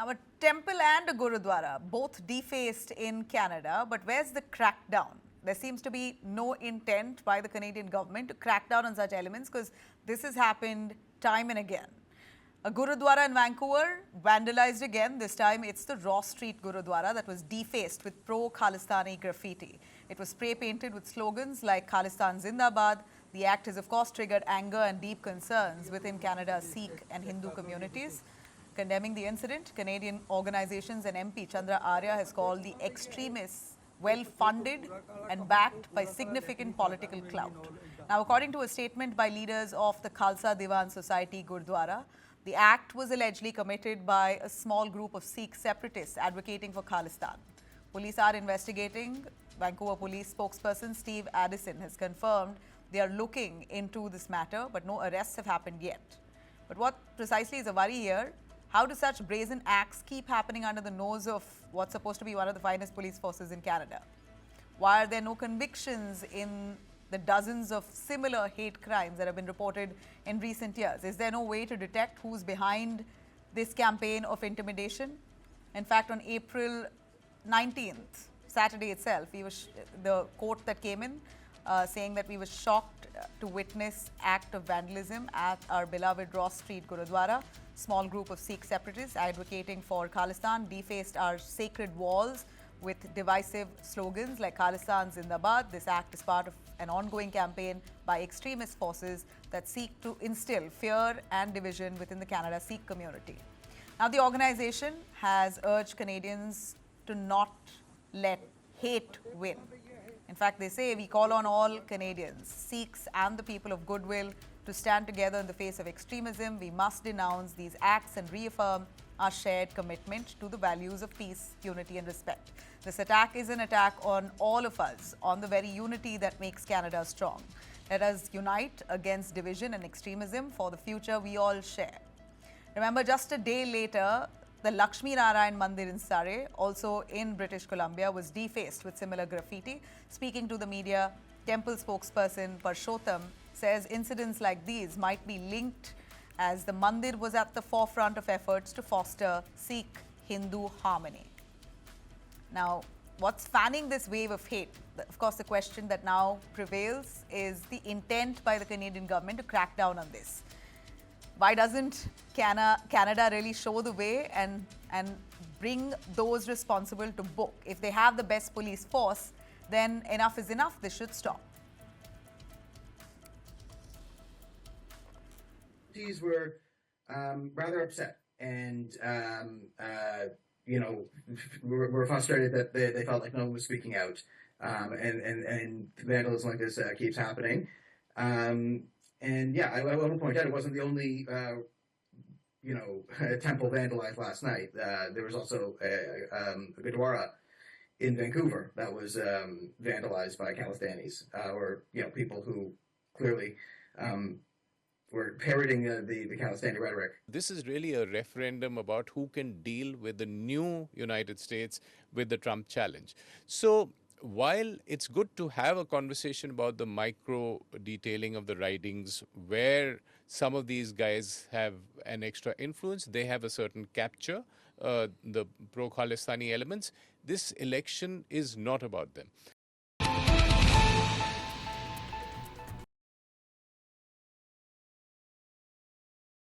Now, a temple and a Gurdwara, both defaced in Canada, but where's the crackdown? There seems to be no intent by the Canadian government to crack down on such elements because this has happened time and again. A Gurdwara in Vancouver vandalized again. This time it's the Ross Street Gurdwara that was defaced with pro-Khalistani graffiti. It was spray painted with slogans like Khalistan Zindabad. The act has of course triggered anger and deep concerns within Canada's Sikh and Hindu communities. Condemning the incident, Canadian organizations and MP Chandra Arya has called the extremists well-funded and backed by significant political clout. Now, according to a statement by leaders of the Khalsa Diwan Society Gurdwara, the act was allegedly committed by a small group of Sikh separatists advocating for Khalistan. Police are investigating. Vancouver police spokesperson Steve Addison has confirmed they are looking into this matter, but no arrests have happened yet. But what precisely is a worry here? How do such brazen acts keep happening under the nose of what's supposed to be one of the finest police forces in Canada? Why are there no convictions in the dozens of similar hate crimes that have been reported in recent years? Is there no way to detect who's behind this campaign of intimidation? In fact, on April 19th, Saturday itself, the quote that came in saying that we were shocked to witness act of vandalism at our beloved Ross Street Gurdwara. Small group of Sikh separatists advocating for Khalistan defaced our sacred walls with divisive slogans like Khalistan Zindabad. This act is part of an ongoing campaign by extremist forces that seek to instill fear and division within the Canada Sikh community. Now, the organization has urged Canadians to not let hate win. In fact, they say we call on all Canadians, Sikhs and the people of goodwill to stand together in the face of extremism. We must denounce these acts and reaffirm our shared commitment to the values of peace, unity and respect. This attack is an attack on all of us, on the very unity that makes Canada strong. Let us unite against division and extremism for the future we all share. Remember, just a day later, the Lakshmi Narayan Mandir in Surrey, also in British Columbia, was defaced with similar graffiti. Speaking to the media, temple spokesperson Parshottam says incidents like these might be linked as the Mandir was at the forefront of efforts to foster Sikh-Hindu harmony. Now, what's fanning this wave of hate? Of course, the question that now prevails is the intent by the Canadian government to crack down on this. Why doesn't Canada really show the way and bring those responsible to book? If they have the best police force, then enough is enough. This should stop. These were rather upset and, were frustrated that they felt like no one was speaking out. And vandalism like this keeps happening. And yeah, I want to point out it wasn't the only, temple vandalized last night. There was also a Gurdwara in Vancouver that was vandalized by Khalistanis, or people who clearly were parroting the Khalistani rhetoric. This is really a referendum about who can deal with the new United States with the Trump challenge. So while it's good to have a conversation about the micro detailing of the ridings where some of these guys have an extra influence, they have a certain capture, the pro-Khalistani elements, this election is not about them.